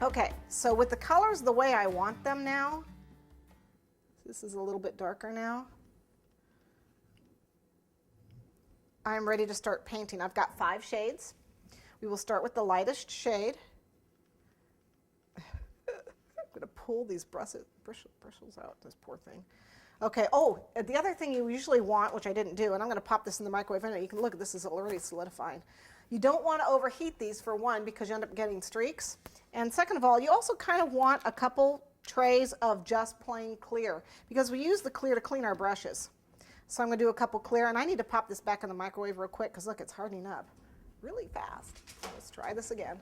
Okay, so with the colors the way I want them now, this is a little bit darker now. I'm ready to start painting. I've got 5 shades. We will start with the lightest shade. I'm going to pull these bristles out, this poor thing. Okay, oh, the other thing you usually want, which I didn't do, and I'm going to pop this in the microwave anyway. You can look, this is already solidifying. You don't want to overheat these, for one, because you end up getting streaks. And second of all, you also kind of want a couple trays of just plain clear, because we use the clear to clean our brushes. So I'm going to do a couple clear, and I need to pop this back in the microwave real quick, because look, it's hardening up really fast. Let's try this again.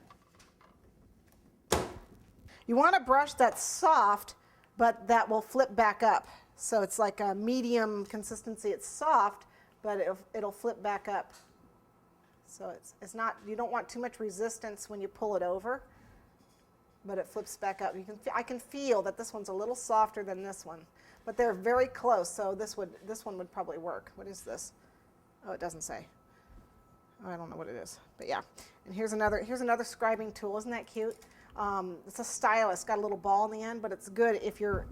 You want a brush that's soft, but that will flip back up. So it's like a medium consistency. It's soft, but it'll flip back up. So it's not, you don't want too much resistance when you pull it over, but it flips back up. I can feel that this one's a little softer than this one, but they're very close. So this one would probably work. What is this? Oh, it doesn't say. Oh, I don't know what it is, but yeah. And here's another scribing tool. Isn't that cute? It's a stylus. Got a little ball in the end, but it's good if your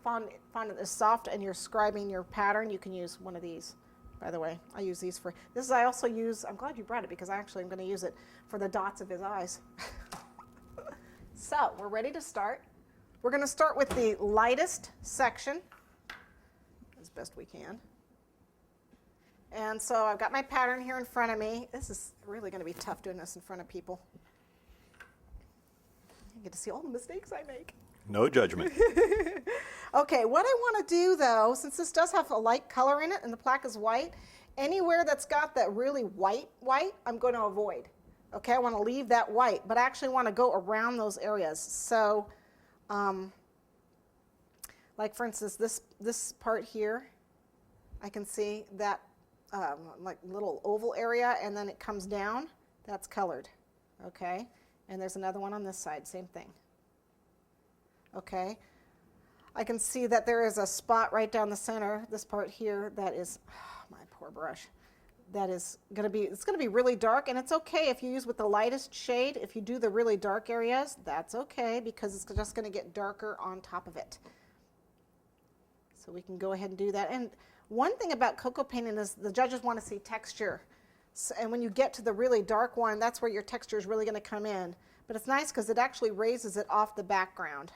fondant is soft and you're scribing your pattern. You can use one of these. By the way, I use these for this. I also use. I'm glad you brought it, because I actually am going to use it for the dots of his eyes. So we're ready to start. We're going to start with the lightest section as best we can. And so I've got my pattern here in front of me. This is really going to be tough doing this in front of people. You get to see all the mistakes I make. No judgment. Okay, what I want to do though, since this does have a light color in it and the plaque is white, anywhere that's got that really white, I'm going to avoid. Okay, I want to leave that white, but I actually want to go around those areas. So, like for instance, this part here, I can see that like little oval area, and then it comes down. That's colored. Okay, and there's another one on this side, same thing. Okay, I can see that there is a spot right down the center, this part here, that is, oh, my poor brush, that is going to be, it's going to be really dark, and it's okay if you use with the lightest shade. If you do the really dark areas, that's okay, because it's just going to get darker on top of it. So we can go ahead and do that. And one thing about cocoa painting is the judges want to see texture. So, and when you get to the really dark one, that's where your texture is really going to come in. But it's nice because it actually raises it off the background.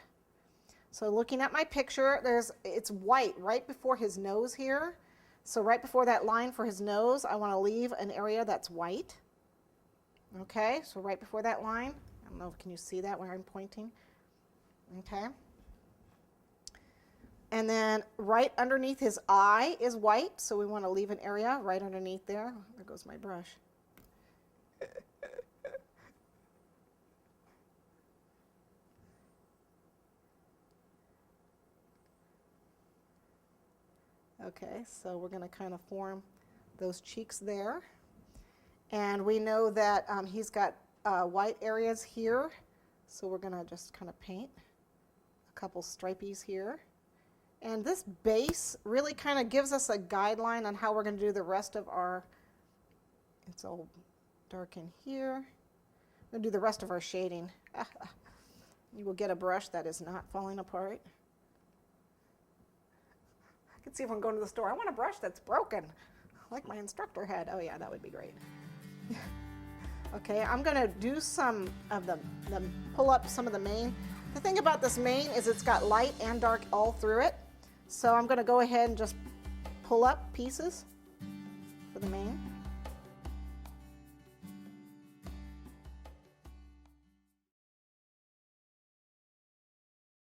So looking at my picture, it's white right before his nose here. So right before that line for his nose, I want to leave an area that's white. Okay, so right before that line. I don't know, can you see that where I'm pointing? Okay. And then right underneath his eye is white, so we want to leave an area right underneath there. There goes my brush. Okay, so we're going to kind of form those cheeks there. And we know that he's got white areas here, so we're going to just kind of paint a couple stripies here. And this base really kind of gives us a guideline on how we're going to do the rest of our, it's all dark in here. I'm going to do the rest of our shading. You will get a brush that is not falling apart. I can see if I'm going to the store. I want a brush that's broken, like my instructor had. Oh yeah, that would be great. Okay, I'm going to do some of pull up some of the mane. The thing about this mane is it's got light and dark all through it. So I'm going to go ahead and just pull up pieces for the mane.